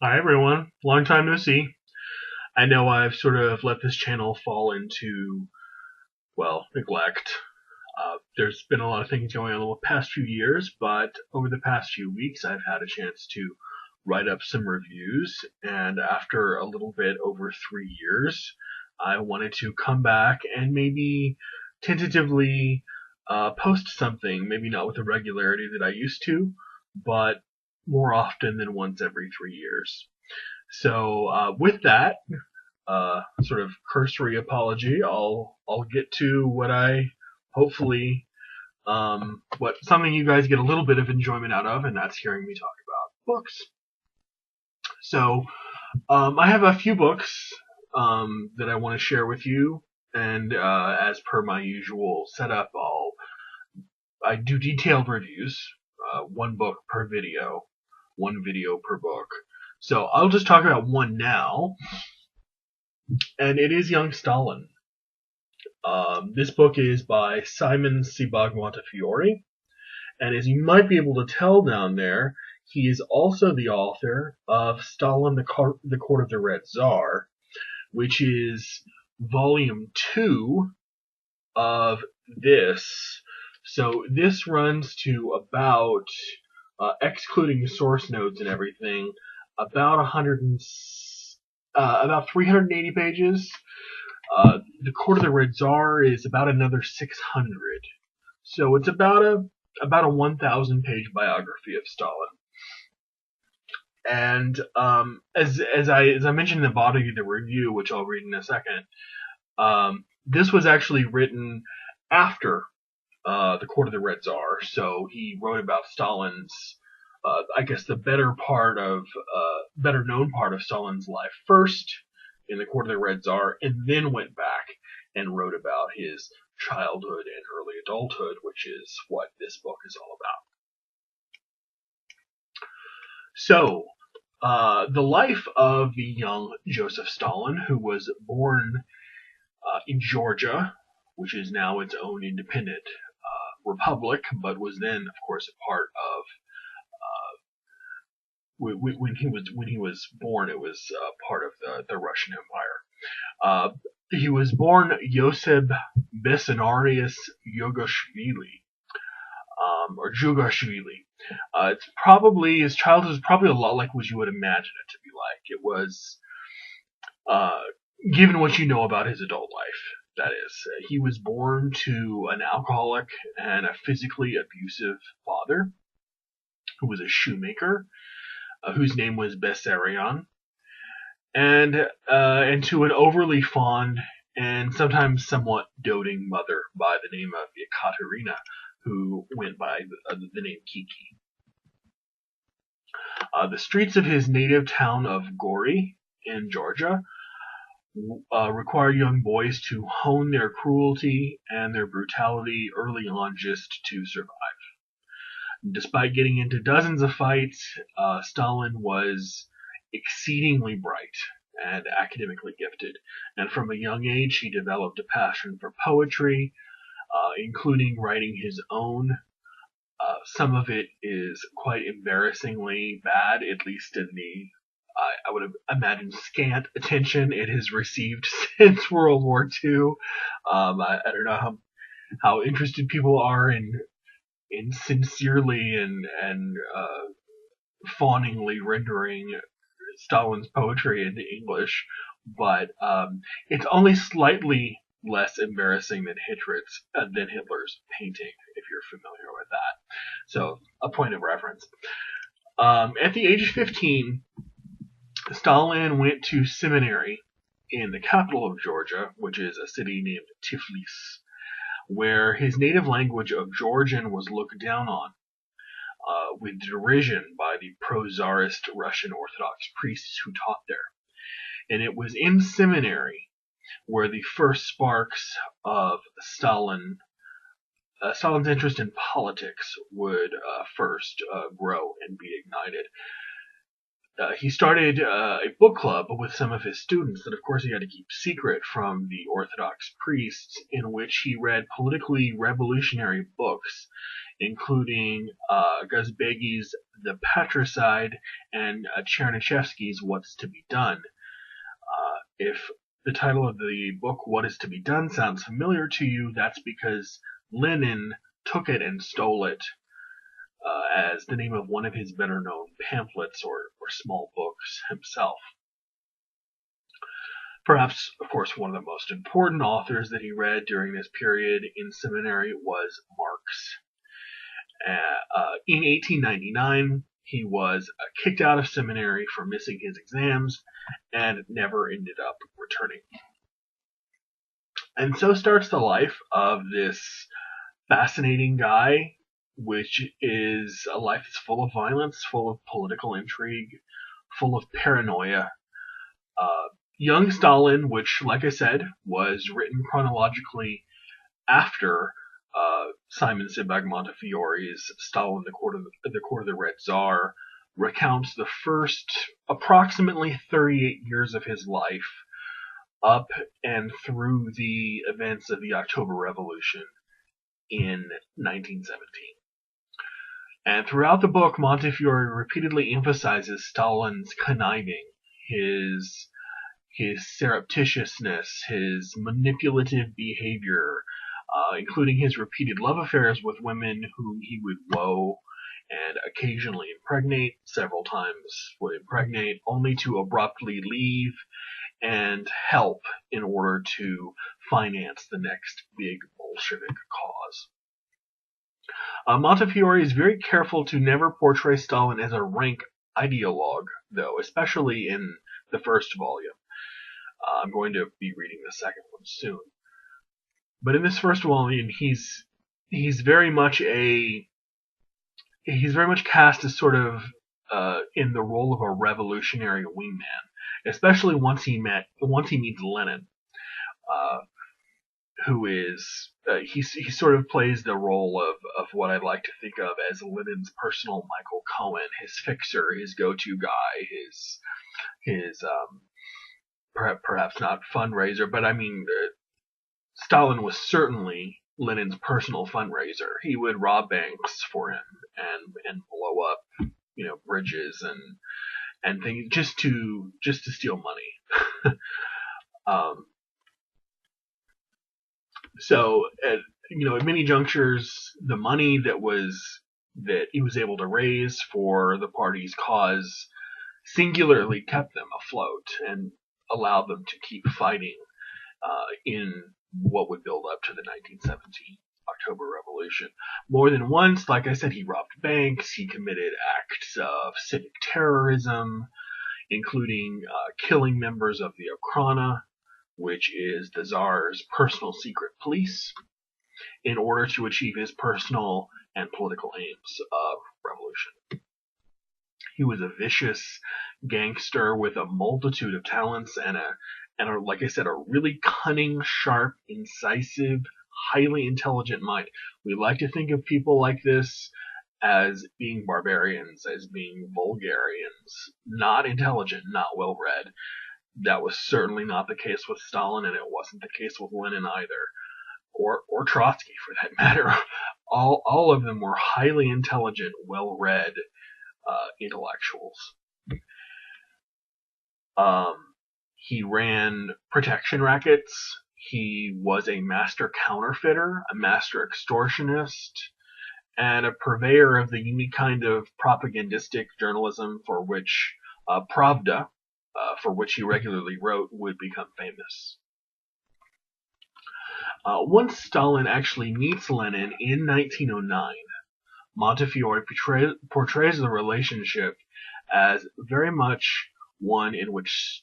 Hi everyone, long time no see. I know I've sort of let this channel fall into, well, neglect. There's been a lot of things going on the past few years, but over the past few weeks I've had a chance to write up some reviews, and after a little bit over 3 years, I wanted to come back and maybe tentatively post something, maybe not with the regularity that I used to, but more often than once every 3 years. So with that sort of cursory apology, I'll get to what I hopefully what something you guys get a little bit of enjoyment out of, and that's hearing me talk about books. So I have a few books that I want to share with you, and as per my usual setup, I do detailed reviews, one book per video, one video per book. So I'll just talk about one now, and it is Young Stalin. This book is by Simon Sebag Montefiore, and as you might be able to tell down there, he is also the author of Stalin, the Court of the Red Tsar, which is volume 2 of this. So this runs to about, excluding source notes and everything, about 380 pages. The Court of the Red Tsar is about another 600. So it's about a 1,000 page biography of Stalin. And as I mentioned in the body of the review, which I'll read in a second, this was actually written after the Court of the Red Tsar. So he wrote about Stalin's, I guess, the better known part of Stalin's life first in the Court of the Red Tsar, and then went back and wrote about his childhood and early adulthood, which is what this book is all about. So, the life of the young Joseph Stalin, who was born in Georgia, which is now its own independent republic, but was then, of course, a part of when he was born, it was part of the Russian Empire. He was born Yoseb Bessarabovich Yogashvili, or Jugashvili. It's probably his childhood is probably a lot like what you would imagine it to be like. It was, given what you know about his adult life. That is, he was born to an alcoholic and a physically abusive father, who was a shoemaker, whose name was Bessarion, and to an overly fond and sometimes somewhat doting mother by the name of Ekaterina, who went by the name Kiki. The streets of his native town of Gori in Georgia required young boys to hone their cruelty and their brutality early on just to survive. Despite getting into dozens of fights, Stalin was exceedingly bright and academically gifted, and from a young age he developed a passion for poetry, including writing his own. Some of it is quite embarrassingly bad, at least in the, I would imagine, scant attention it has received since World War II. I don't know how interested people are in sincerely and fawningly rendering Stalin's poetry into English, but it's only slightly less embarrassing than Hitler's painting, if you're familiar with that. So, a point of reference. At the age of 15, Stalin went to seminary in the capital of Georgia, which is a city named Tiflis, where his native language of Georgian was looked down on with derision by the pro-Tsarist Russian Orthodox priests who taught there. And it was in seminary where the first sparks of Stalin's interest in politics would first grow and be ignited. He started a book club with some of his students that, of course, he had to keep secret from the Orthodox priests, in which he read politically revolutionary books, including Gazbegi's The Patricide, and Chernyshevsky's What's to Be Done. If the title of the book, What is to Be Done, sounds familiar to you, that's because Lenin took it and stole it as the name of one of his better known pamphlets or small books himself. Perhaps, of course, one of the most important authors that he read during this period in seminary was Marx. In 1899, he was kicked out of seminary for missing his exams and never ended up returning. And so starts the life of this fascinating guy, which is a life that's full of violence, full of political intrigue, full of paranoia. Young Stalin, which, like I said, was written chronologically after Simon Sebag Montefiore's Stalin, the Court of the Red Tsar, recounts the first approximately 38 years of his life up and through the events of the October Revolution in 1917. And throughout the book, Montefiore repeatedly emphasizes Stalin's conniving, his surreptitiousness, his manipulative behavior, including his repeated love affairs with women whom he would woo and occasionally impregnate, several times would impregnate, only to abruptly leave and help in order to finance the next big Bolshevik cause. Montefiore is very careful to never portray Stalin as a rank ideologue, though, especially in the first volume. I'm going to be reading the second one soon. But in this first volume, he's very much cast as sort of in the role of a revolutionary wingman, especially once he meets Lenin, who is he sort of plays the role of what I'd like to think of as Lenin's personal Michael Cohen, his fixer, his go-to guy, his perhaps not fundraiser, but I mean, Stalin was certainly Lenin's personal fundraiser. He would rob banks for him and blow up, bridges and things just to steal money. So at many junctures, the money that he was able to raise for the party's cause singularly kept them afloat and allowed them to keep fighting in what would build up to the 1917 October Revolution. More than once, like I said, he robbed banks, he committed acts of civic terrorism, including killing members of the Okhrana, which is the Tsar's personal secret police, in order to achieve his personal and political aims of revolution. He was a vicious gangster with a multitude of talents and like I said, a really cunning, sharp, incisive, highly intelligent mind. We like to think of people like this as being barbarians, as being vulgarians, not intelligent, not well read. That was certainly not the case with Stalin, and it wasn't the case with Lenin either, or Trotsky for that matter. All of them were highly intelligent, well read intellectuals. He ran protection rackets. He was a master counterfeiter, a master extortionist, and a purveyor of the unique kind of propagandistic journalism for which Pravda, for which he regularly wrote, would become famous. Once Stalin actually meets Lenin in 1909, Montefiore portrays the relationship as very much one in which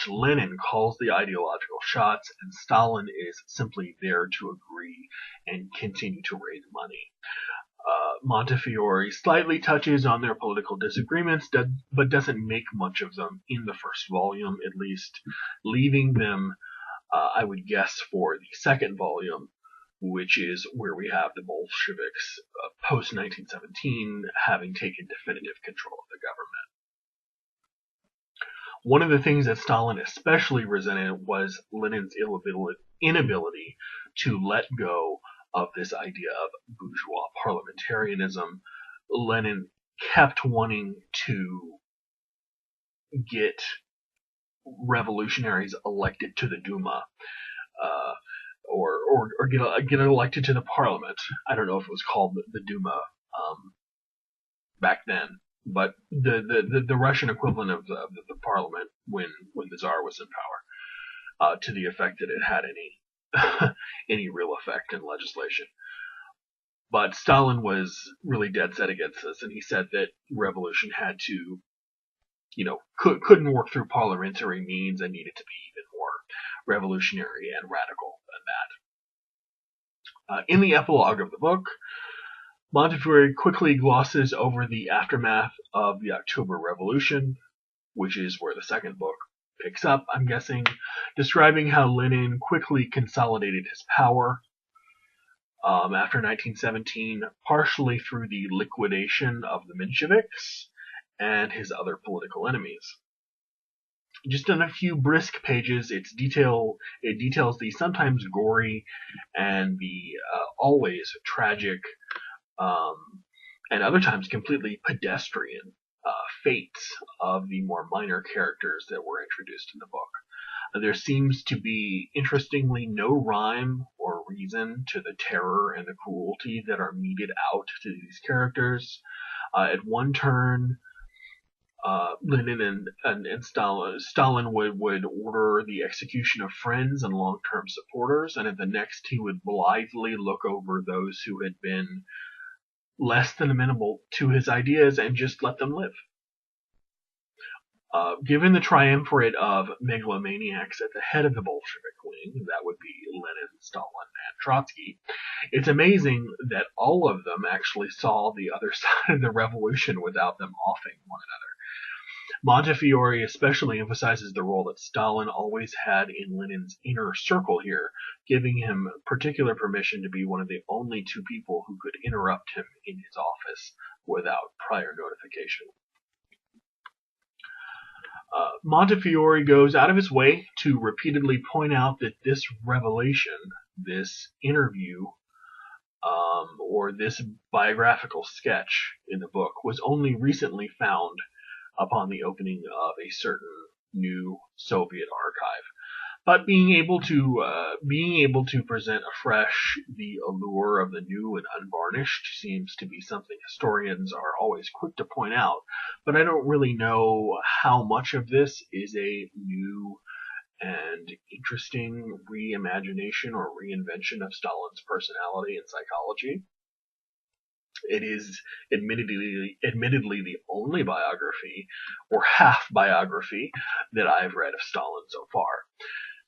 Lenin calls the ideological shots, and Stalin is simply there to agree and continue to raise money. Montefiore slightly touches on their political disagreements, but doesn't make much of them in the first volume, at least, leaving them, I would guess, for the second volume, which is where we have the Bolsheviks post-1917 having taken definitive control of the government. One of the things that Stalin especially resented was Lenin's inability to let go of this idea of bourgeois parliamentarism. Lenin kept wanting to get revolutionaries elected to the Duma, uh, or get elected to the parliament. I don't know if it was called the Duma back then, but the Russian equivalent of the parliament when the Tsar was in power, to the effect that it had any real effect in legislation. But Stalin was really dead set against this, and he said that revolution had to, couldn't work through parliamentary means and needed to be even more revolutionary and radical than that. In the epilogue of the book, Montefiore quickly glosses over the aftermath of the October Revolution, which is where the second book picks up, I'm guessing, describing how Lenin quickly consolidated his power after 1917, partially through the liquidation of the Mensheviks and his other political enemies. Just in a few brisk pages, it details the sometimes gory and the always tragic, and other times completely pedestrian fates of the more minor characters that were introduced in the book. There seems to be, interestingly, no rhyme or reason to the terror and the cruelty that are meted out to these characters. At one turn, Lenin and Stalin would order the execution of friends and long-term supporters, and at the next he would blithely look over those who had been less than amenable to his ideas and just let them live. Given the triumvirate of megalomaniacs at the head of the Bolshevik wing, that would be Lenin, Stalin, and Trotsky, it's amazing that all of them actually saw the other side of the revolution without them offing one another. Montefiore especially emphasizes the role that Stalin always had in Lenin's inner circle here, giving him particular permission to be one of the only two people who could interrupt him in his office without prior notification. Montefiore goes out of his way to repeatedly point out that this revelation, this interview, or this biographical sketch in the book was only recently found upon the opening of a certain new Soviet archive. But being able to present afresh the allure of the new and unvarnished seems to be something historians are always quick to point out. But I don't really know how much of this is a new and interesting reimagination or reinvention of Stalin's personality and psychology. It is admittedly the only biography, or half biography, that I've read of Stalin so far.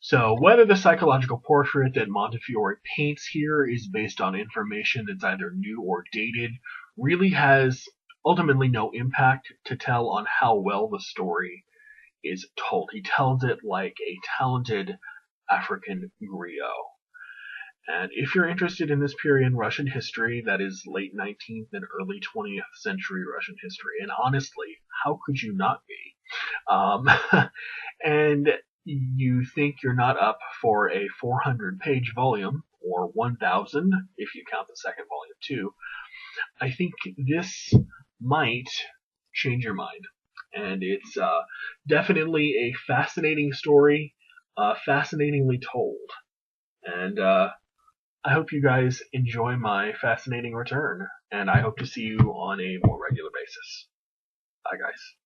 So whether the psychological portrait that Montefiore paints here is based on information that's either new or dated really has ultimately no impact to tell on how well the story is told. He tells it like a talented African griot. And if you're interested in this period in Russian history, that is late 19th and early 20th century Russian history, and honestly, how could you not be? And you think you're not up for a 400-page volume, or 1,000 if you count the second volume too, I think this might change your mind. And it's definitely a fascinating story, fascinatingly told. And I hope you guys enjoy my fascinating return, and I hope to see you on a more regular basis. Bye, guys.